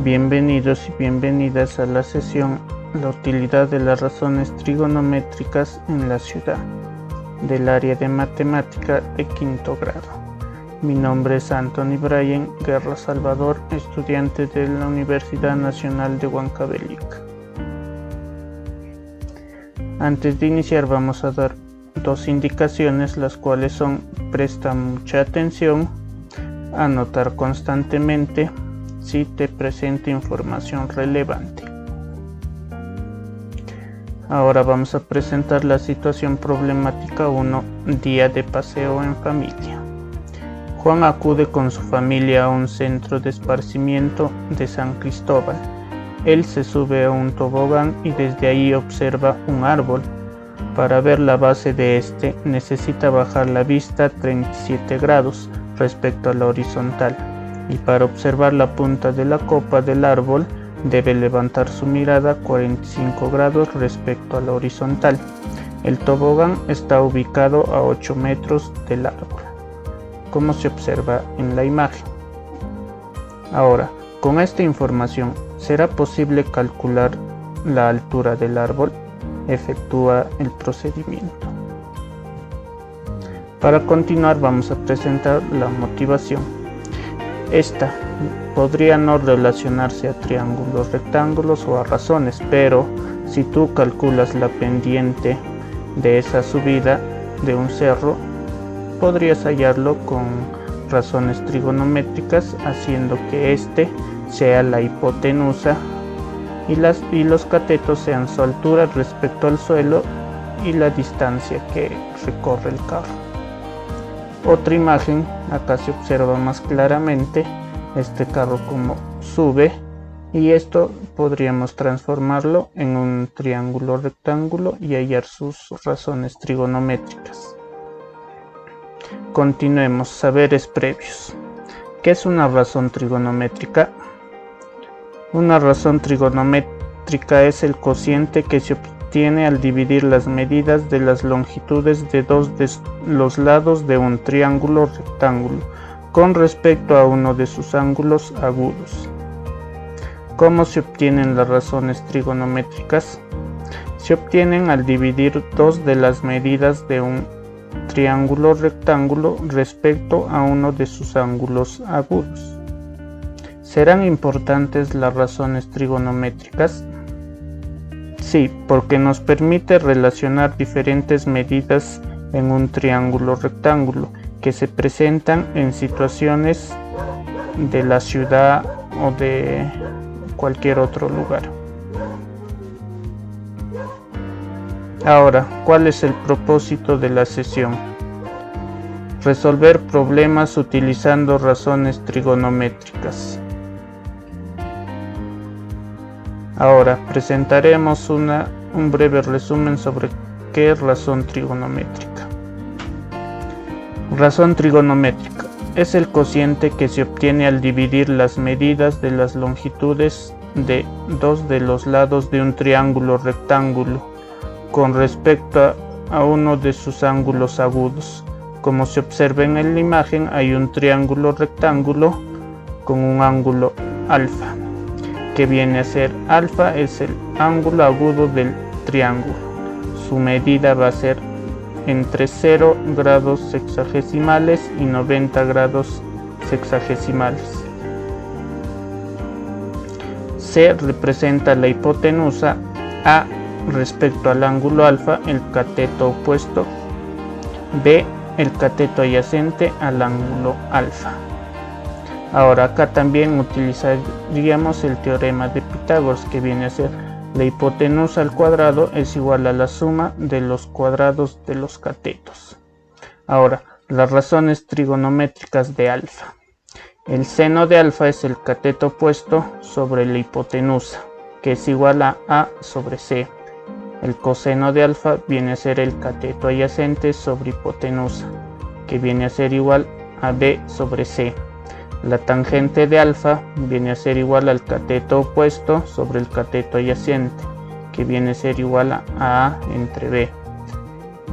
Bienvenidos y bienvenidas a la sesión La utilidad de las razones trigonométricas en la ciudad, del área de matemática de quinto grado. Mi nombre es Anthony Brian Guerra Salvador, estudiante de la Universidad Nacional de Huancavelica. Antes de iniciar vamos a dar dos indicaciones, las cuales son: presta mucha atención, anotar constantemente si te presenta información relevante. Ahora vamos a presentar la situación problemática 1, día de paseo en familia. Juan acude con su familia a un centro de esparcimiento de San Cristóbal. Él se sube a un tobogán y desde ahí observa un árbol. Para ver la base de este necesita bajar la vista 37 grados respecto a la horizontal, y para observar la punta de la copa del árbol debe levantar su mirada 45 grados respecto a la horizontal. El tobogán está ubicado a 8 metros del árbol, como se observa en la imagen. Ahora, con esta información, ¿será posible calcular la altura del árbol? Efectúa el procedimiento. Para continuar vamos a presentar la motivación. Esta podría no relacionarse a triángulos, rectángulos o a razones, pero si tú calculas la pendiente de esa subida de un cerro, podrías hallarlo con razones trigonométricas, haciendo que este sea la hipotenusa y los catetos sean su altura respecto al suelo y la distancia que recorre el carro. Otra imagen, acá se observa más claramente este carro como sube, y esto podríamos transformarlo en un triángulo rectángulo y hallar sus razones trigonométricas. Continuemos. Saberes previos. ¿Qué es una razón trigonométrica? Una razón trigonométrica es el cociente que se obtiene al dividir las medidas de las longitudes de dos de los lados de un triángulo rectángulo con respecto a uno de sus ángulos agudos. ¿Cómo se obtienen las razones trigonométricas? Se obtienen al dividir dos de las medidas de un triángulo rectángulo respecto a uno de sus ángulos agudos. ¿Serán importantes las razones trigonométricas? Sí, porque nos permite relacionar diferentes medidas en un triángulo rectángulo que se presentan en situaciones de la ciudad o de cualquier otro lugar. Ahora, ¿cuál es el propósito de la sesión? Resolver problemas utilizando razones trigonométricas. Ahora presentaremos un breve resumen sobre qué es razón trigonométrica. Razón trigonométrica es el cociente que se obtiene al dividir las medidas de las longitudes de dos de los lados de un triángulo rectángulo con respecto a uno de sus ángulos agudos. Como se observa en la imagen, hay un triángulo rectángulo con un ángulo alfa, que viene a ser alfa, es el ángulo agudo del triángulo. Su medida va a ser entre 0 grados sexagesimales y 90 grados sexagesimales. C representa la hipotenusa, A respecto al ángulo alfa, el cateto opuesto, B el cateto adyacente al ángulo alfa. Ahora acá también utilizaríamos el teorema de Pitágoras, que viene a ser la hipotenusa al cuadrado es igual a la suma de los cuadrados de los catetos. Ahora, las razones trigonométricas de alfa. El seno de alfa es el cateto opuesto sobre la hipotenusa, que es igual a A sobre C. El coseno de alfa viene a ser el cateto adyacente sobre hipotenusa, que viene a ser igual a B sobre C. La tangente de alfa viene a ser igual al cateto opuesto sobre el cateto adyacente, que viene a ser igual a A entre B.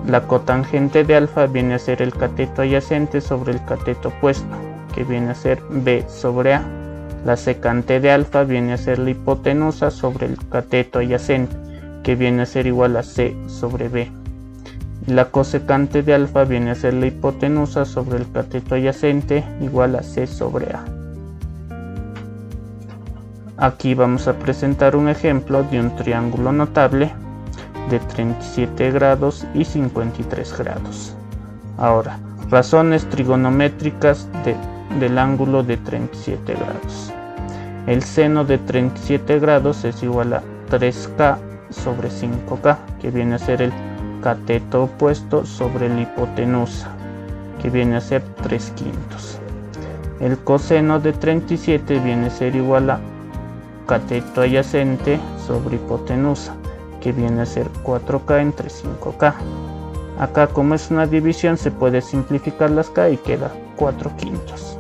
La cotangente de alfa viene a ser el cateto adyacente sobre el cateto opuesto, que viene a ser B sobre A. La secante de alfa viene a ser la hipotenusa sobre el cateto adyacente, que viene a ser igual a C sobre B. La cosecante de alfa viene a ser la hipotenusa sobre el cateto adyacente, igual a C sobre A. Aquí vamos a presentar un ejemplo de un triángulo notable de 37 grados y 53 grados. Ahora, razones trigonométricas del ángulo de 37 grados. El seno de 37 grados es igual a 3K sobre 5K, que viene a ser el cateto opuesto sobre la hipotenusa, que viene a ser 3/5. El coseno de 37 viene a ser igual a cateto adyacente sobre hipotenusa, que viene a ser 4K entre 5K. Acá, como es una división, se puede simplificar las K y queda 4/5.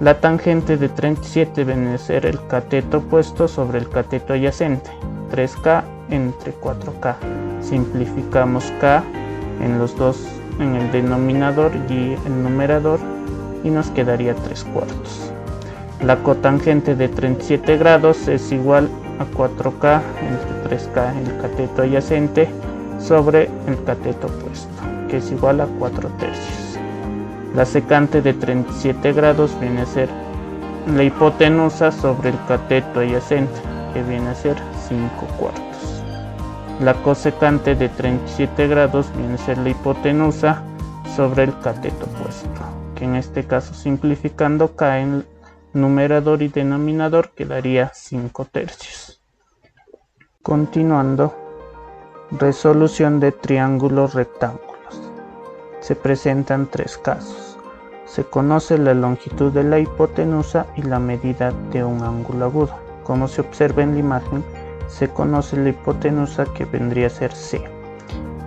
La tangente de 37 viene a ser el cateto opuesto sobre el cateto adyacente, 3K entre 4K. Simplificamos K en los dos, en el denominador y el numerador, y nos quedaría 3/4. La cotangente de 37 grados es igual a 4K entre 3K, el cateto adyacente, sobre el cateto opuesto, que es igual a 4/3. La secante de 37 grados viene a ser la hipotenusa sobre el cateto adyacente, que viene a ser 5/4. La cosecante de 37 grados viene a ser la hipotenusa sobre el cateto opuesto, que en este caso, simplificando K en numerador y denominador, quedaría 5/3. Continuando, resolución de triángulos rectángulos. Se presentan tres casos. Se conoce la longitud de la hipotenusa y la medida de un ángulo agudo. Como se observa en la imagen, se conoce la hipotenusa, que vendría a ser C,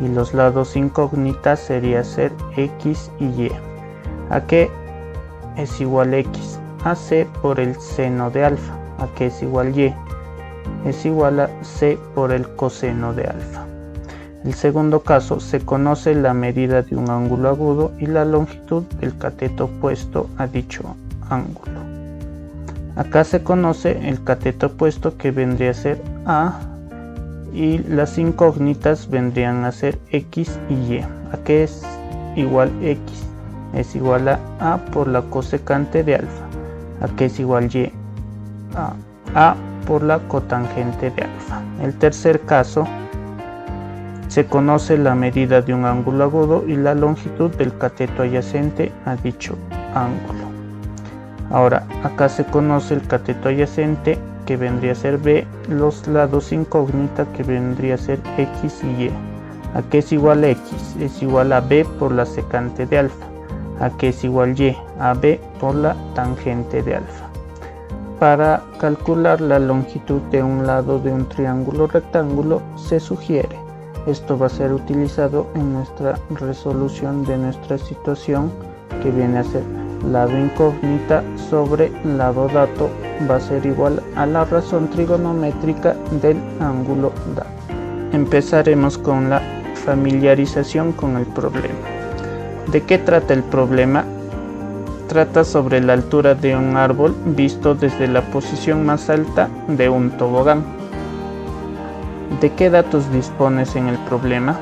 y los lados incógnitas sería ser X y Y. ¿A qué es igual X? A C por el seno de alfa. ¿A qué es igual Y? Es igual a C por el coseno de alfa. El segundo caso, se conoce la medida de un ángulo agudo y la longitud del cateto opuesto a dicho ángulo. Acá se conoce el cateto opuesto, que vendría a ser A, y las incógnitas vendrían a ser X y Y. ¿A qué es igual X? Es igual a A por la cosecante de alfa. ¿A qué es igual Y? A por la cotangente de alfa. El tercer caso, se conoce la medida de un ángulo agudo y la longitud del cateto adyacente a dicho ángulo. Ahora, acá se conoce el cateto adyacente, que vendría a ser B, los lados incógnita, que vendría a ser X y Y. ¿A qué es igual X? Es igual a B por la secante de alfa. ¿A qué es igual Y? A B por la tangente de alfa. Para calcular la longitud de un lado de un triángulo rectángulo, se sugiere: esto va a ser utilizado en nuestra resolución de nuestra situación, que viene a ser lado incógnita sobre lado dato, va a ser igual a la razón trigonométrica del ángulo dato. Empezaremos con la familiarización con el problema. ¿De qué trata el problema? Trata sobre la altura de un árbol visto desde la posición más alta de un tobogán. ¿De qué datos dispones en el problema?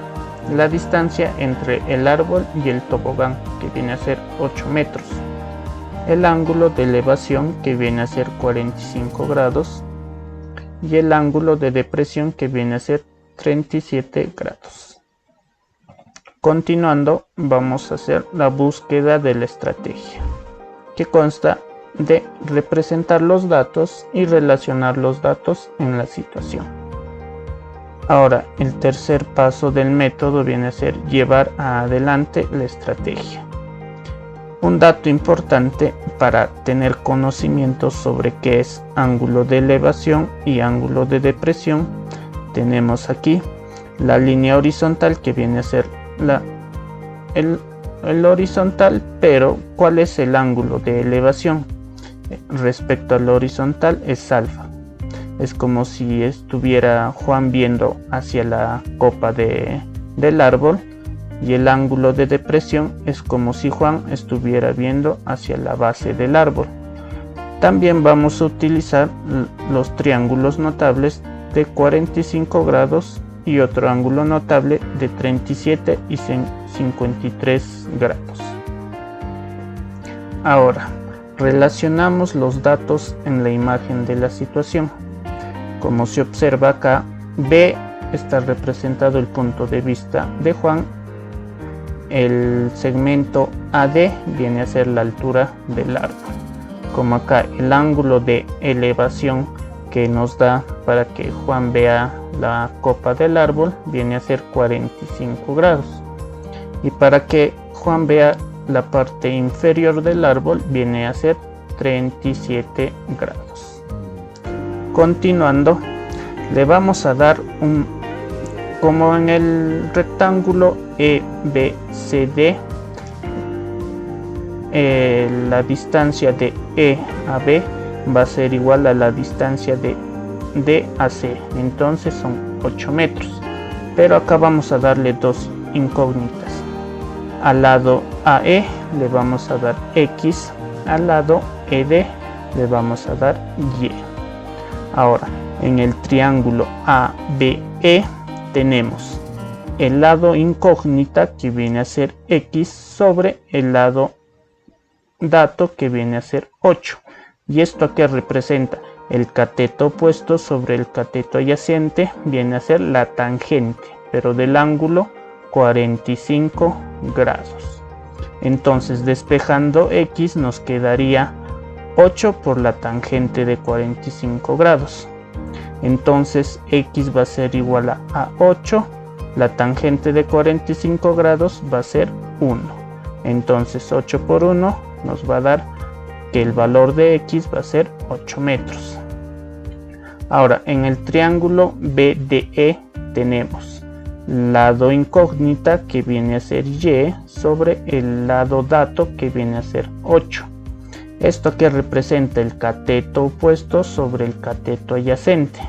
La distancia entre el árbol y el tobogán, que viene a ser 8 metros. El ángulo de elevación, que viene a ser 45 grados. Y el ángulo de depresión, que viene a ser 37 grados. Continuando, vamos a hacer la búsqueda de la estrategia, que consta de representar los datos y relacionar los datos en la situación. Ahora, el tercer paso del método viene a ser llevar adelante la estrategia. Un dato importante para tener conocimiento sobre qué es ángulo de elevación y ángulo de depresión, tenemos aquí la línea horizontal, que viene a ser el horizontal, pero ¿cuál es el ángulo de elevación? Respecto al horizontal es alfa. Es como si estuviera Juan viendo hacia la copa del árbol, y el ángulo de depresión es como si Juan estuviera viendo hacia la base del árbol. También vamos a utilizar los triángulos notables de 45 grados y otro ángulo notable de 37 y 53 grados. Ahora, relacionamos los datos en la imagen de la situación. Como se observa acá, B está representado el punto de vista de Juan. El segmento AD viene a ser la altura del árbol. Como acá el ángulo de elevación que nos da para que Juan vea la copa del árbol viene a ser 45 grados. Y para que Juan vea la parte inferior del árbol viene a ser 37 grados. Continuando, le vamos a dar como en el rectángulo EBCD, la distancia de E a B va a ser igual a la distancia de D a C, entonces son 8 metros. Pero acá vamos a darle dos incógnitas. Al lado AE le vamos a dar X, al lado ED le vamos a dar Y. Ahora, en el triángulo ABE tenemos el lado incógnita que viene a ser X sobre el lado dato que viene a ser 8. ¿Y esto qué representa? El cateto opuesto sobre el cateto adyacente viene a ser la tangente, pero del ángulo 45 grados. Entonces, despejando X nos quedaría 8 por la tangente de 45 grados. Entonces X va a ser igual a 8, la tangente de 45 grados va a ser 1. Entonces 8 por 1 nos va a dar que el valor de X va a ser 8 metros. Ahora, en el triángulo BDE tenemos lado incógnita que viene a ser Y sobre el lado dato que viene a ser 8. Esto que representa el cateto opuesto sobre el cateto adyacente.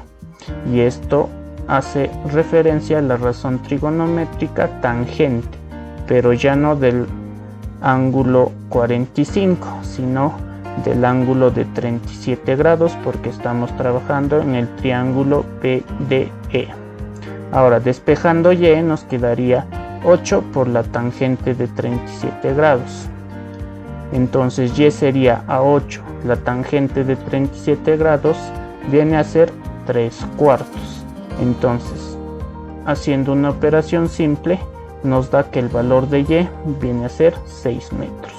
Y esto hace referencia a la razón trigonométrica tangente, pero ya no del ángulo 45, sino del ángulo de 37 grados, porque estamos trabajando en el triángulo BDE. Ahora, despejando Y nos quedaría 8 por la tangente de 37 grados. Entonces Y sería a 8, la tangente de 37 grados viene a ser 3/4. Entonces, haciendo una operación simple, nos da que el valor de Y viene a ser 6 metros.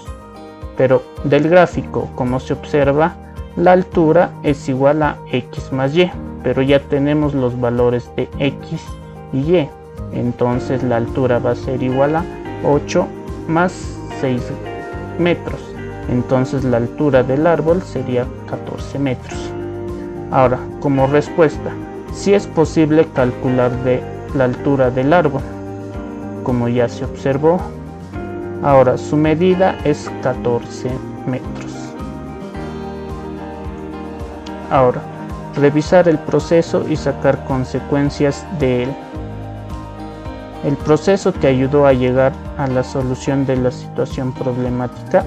Pero del gráfico, como se observa, la altura es igual a X más Y, pero ya tenemos los valores de X y Y. Entonces la altura va a ser igual a 8 más 6 metros. Entonces la altura del árbol sería 14 metros. Ahora, como respuesta, si es posible calcular la altura del árbol, como ya se observó. Ahora, su medida es 14 metros. Ahora, revisar el proceso y sacar consecuencias de él. ¿El proceso te ayudó a llegar a la solución de la situación problemática?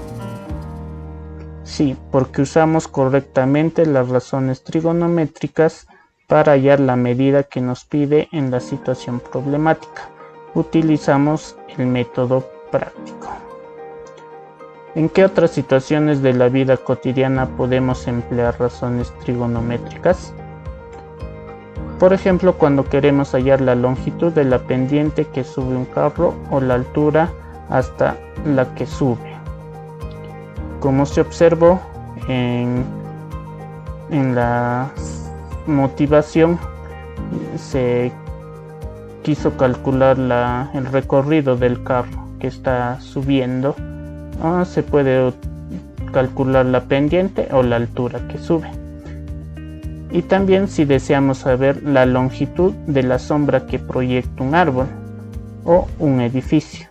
Sí, porque usamos correctamente las razones trigonométricas para hallar la medida que nos pide en la situación problemática. Utilizamos el método práctico. ¿En qué otras situaciones de la vida cotidiana podemos emplear razones trigonométricas? Por ejemplo, cuando queremos hallar la longitud de la pendiente que sube un carro o la altura hasta la que sube. Como se observó en la motivación, se quiso calcular el recorrido del carro que está subiendo. Se puede calcular la pendiente o la altura que sube. Y también si deseamos saber la longitud de la sombra que proyecta un árbol o un edificio.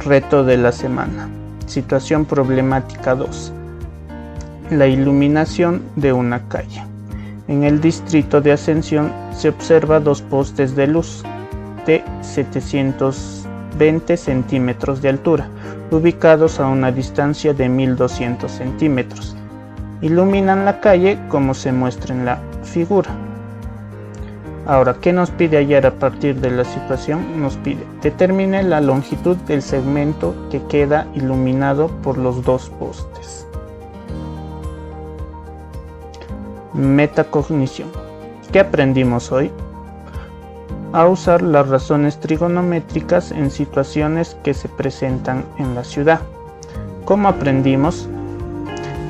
Reto de la semana. Situación problemática 2. La iluminación de una calle. En el distrito de Ascensión se observa dos postes de luz de 720 centímetros de altura, ubicados a una distancia de 1200 centímetros. iluminan la calle como se muestra en la figura. Ahora, ¿qué nos pide hallar a partir de la situación? Nos pide determine la longitud del segmento que queda iluminado por los dos postes. Metacognición. ¿Qué aprendimos hoy? A usar las razones trigonométricas en situaciones que se presentan en la ciudad. ¿Cómo aprendimos?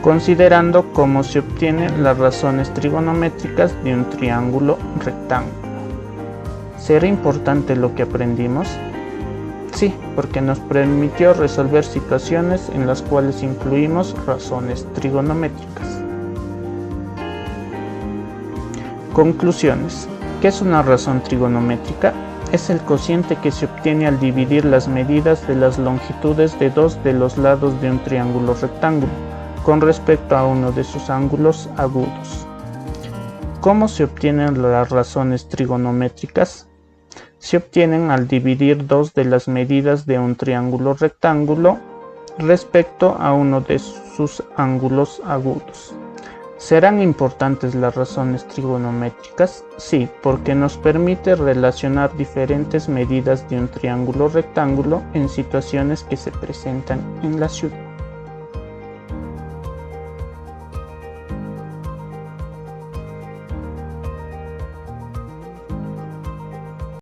Considerando cómo se obtienen las razones trigonométricas de un triángulo rectángulo. ¿Será importante lo que aprendimos? Sí, porque nos permitió resolver situaciones en las cuales incluimos razones trigonométricas. Conclusiones. ¿Qué es una razón trigonométrica? Es el cociente que se obtiene al dividir las medidas de las longitudes de dos de los lados de un triángulo rectángulo con respecto a uno de sus ángulos agudos. ¿Cómo se obtienen las razones trigonométricas? Se obtienen al dividir dos de las medidas de un triángulo rectángulo respecto a uno de sus ángulos agudos. ¿Serán importantes las razones trigonométricas? Sí, porque nos permite relacionar diferentes medidas de un triángulo rectángulo en situaciones que se presentan en la ciudad.